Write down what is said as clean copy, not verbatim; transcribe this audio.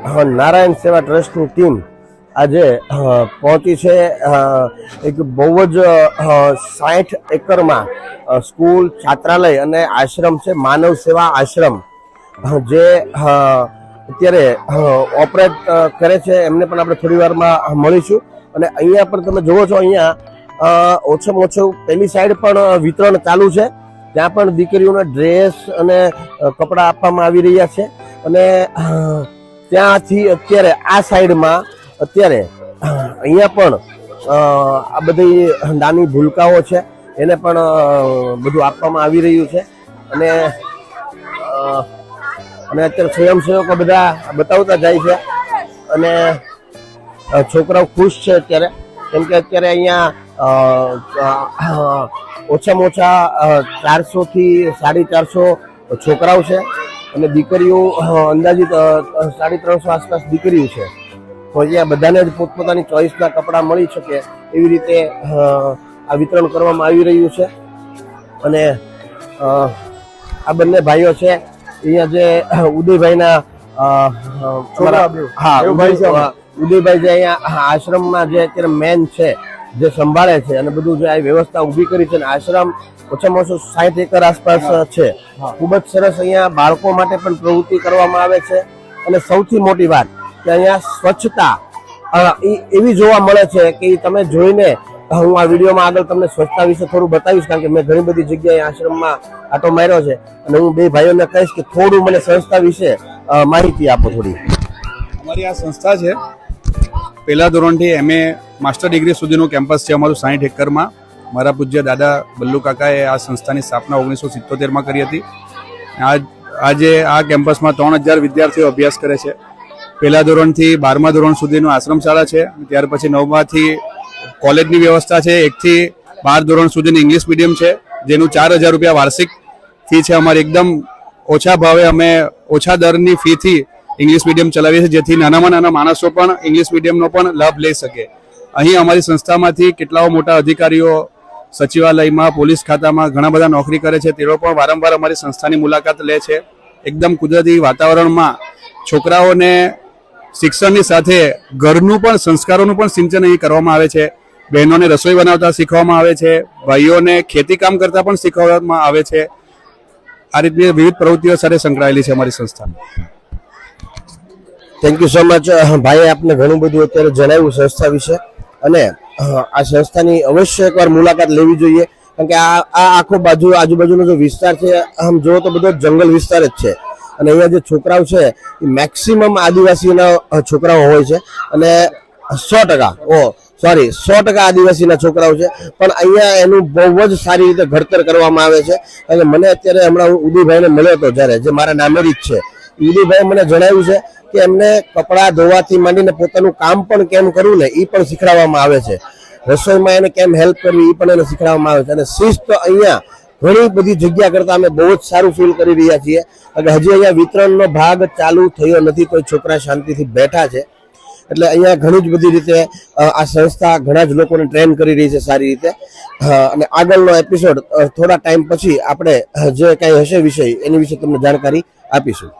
નારાયણ સેવા ટ્રસ્ટની ટીમ આજે પહોંચી છે એક બહુ જ 60 એકરમાં સ્કૂલ, છાત્રાલય અને આશ્રમ છે, માનવ સેવા આશ્રમ, જે અત્યારે ઓપરેટ કરે છે. એમને પણ આપણે થોડી વારમાં મળીશું. અને અહીંયા પણ તમે જુઓ છો, અહીંયા ઓછામાં ઓછું પેલી સાઈડ પણ વિતરણ ચાલુ છે. ત્યાં પણ દીકરીઓને ડ્રેસ અને કપડાં આપવામાં આવી રહ્યા છે. અને ત્યાંથી અત્યારે આ સાઈડમાં અત્યારે અહીંયા પણ આ બધી નાની ભૂલકાઓ છે, એને પણ બધું આપવામાં આવી રહ્યું છે. અને અત્યારે સ્વયંસેવકો બધા બતાવતા જાય છે. અને છોકરાઓ ખુશ છે અત્યારે, કેમ કે અત્યારે અહીંયા ઓછામાં ઓછા 400 થી 450 છોકરાઓ છે અને દીકરીઓ અંદાજિત 350 આસપાસ દીકરીઓ છે. તો અહીંયા બધાને જ પોતપોતાની ચોઈસના કપડાં મળી શકે એવી રીતે આ વિતરણ કરવામાં આવી રહ્યું છે. અને આ બંને ભાઈઓ છે અહીંયા, જે ઉદયભાઈના ઉદયભાઈ જે અહીંયા આશ્રમમાં જે અત્યારે મેન છે, જે સંભાળે છે અને બધું જે આ વ્યવસ્થા ઊભી કરી છે. આશ્રમ ઓછામાં ઓછું 60 એકર આસપાસ છે. ખૂબ જ સરસ અહીંયા બાળકો માટે પણ પ્રવૃત્તિ કરવામાં આવે છે. અને સૌથી મોટી વાત કે અહીંયા સ્વચ્છતા એવી જોવા મળે છે કે તમે જોઈને, હું આ વિડીયોમાં આગળ તમને સ્વચ્છતા વિશે થોડું બતાવીશ, કારણ કે મેં ઘણી બધી જગ્યાએ આશ્રમમાં આટો માર્યો છે. અને હું બે ભાઈઓને કહીશ કે થોડું મને સંસ્થા વિશે માહિતી આપો થોડી. અમારી આ સંસ્થા છે, પહેલા ધોરણથી MA માસ્ટર ડિગ્રી સુધીનું કેમ્પસ છે અમારું 60 એકરમાં. મારા પૂજ્ય દાદા બલ્લુ કાકાએ આ સંસ્થાની સ્થાપના 1977માં કરી હતી. આજે આ કેમ્પસમાં 3000 વિદ્યાર્થીઓ અભ્યાસ કરે છે. પહેલા ધોરણથી 12મા ધોરણ સુધીનું આશ્રમ શાળા છે. ત્યાર પછી 9માથી કોલેજની વ્યવસ્થા છે. 1 થી 12 ધોરણ સુધીની ઇંગ્લિશ મીડિયમ છે, જેનું 4000 રૂપિયા વાર્ષિક ફી છે. અમારી એકદમ ઓછા ભાવે અમે ઓછા દરની ફીથી ઇંગ્લિશ મીડિયમ ચલાવીએ છીએ, જેથી નાનામાં નાના માણસો પણ ઇંગ્લિશ મીડિયમનો પણ લાભ લઈ શકે. અહીં અમારી સંસ્થામાંથી કેટલાઓ મોટા અધિકારીઓ સચિવાલયમાં, પોલીસ ખાતામાં ઘણા બધા નોકરી કરે છે. તેઓ પણ વારંવાર અમારી સંસ્થાની મુલાકાત લે છે. એકદમ કુદરતી વાતાવરણમાં છોકરાઓને શિક્ષણની સાથે ઘરનું પણ, સંસ્કારોનું પણ સિંચન અહીં કરવામાં આવે છે. બહેનોને રસોઈ બનાવતા શીખવામાં આવે છે. ભાઈઓને ખેતી કામ કરતા પણ શીખવવામાં આવે છે. આ રીતની વિવિધ પ્રવૃત્તિઓ સાથે સંકળાયેલી છે અમારી સંસ્થા. થેન્ક યુ સો મચ ભાઈએ આપને ઘણું બધું અત્યારે જણાવ્યું સંસ્થા વિશે. અને આ સંસ્થાની અવશ્ય એકવાર મુલાકાત લેવી જોઈએ, કારણ કે આ આખો આજુબાજુનો જે વિસ્તાર છે, આમ જુઓ તો બધો જંગલ વિસ્તાર જ છે. અને અહીંયા જે છોકરાઓ છે એ મેક્સિમમ આદિવાસીના છોકરાઓ હોય છે. અને 100% આદિવાસીના છોકરાઓ છે. પણ અહીંયા એનું બહુ જ સારી રીતે ઘડતર કરવામાં આવે છે. અને મને અત્યારે હમણાં હું ઉદયભાઈને મળ્યો હતો, જ્યારે જે મારા નામેરી જ છે, ઉદયભાઈ મને જણાવ્યું છે કે એમને કપડાં ધોવાથી માંડીને પોતાનું કામ પણ કેમ કરવું ને એ પણ શીખવાડવામાં આવે છે. રસોઈમાં એને કેમ હેલ્પ કરવી એ પણ એને શીખવાડવામાં આવે છે. અને શિસ્ત અહીંયા ઘણી બધી જગ્યા કરતા અમે બહુ જ સારું ફીલ કરી રહ્યા છીએ. હજી અહીંયા વિતરણનો ભાગ ચાલુ થયો નથી, તો છોકરા શાંતિથી બેઠા છે. એટલે અહીંયા ઘણી જ બધી રીતે આ સંસ્થા ઘણા જ લોકોને ટ્રેન કરી રહી છે સારી રીતે. અને આગળનો એપિસોડ થોડા ટાઈમ પછી આપણે જે કાંઈ હશે વિષય, એની વિશે તમને જાણકારી આપીશું.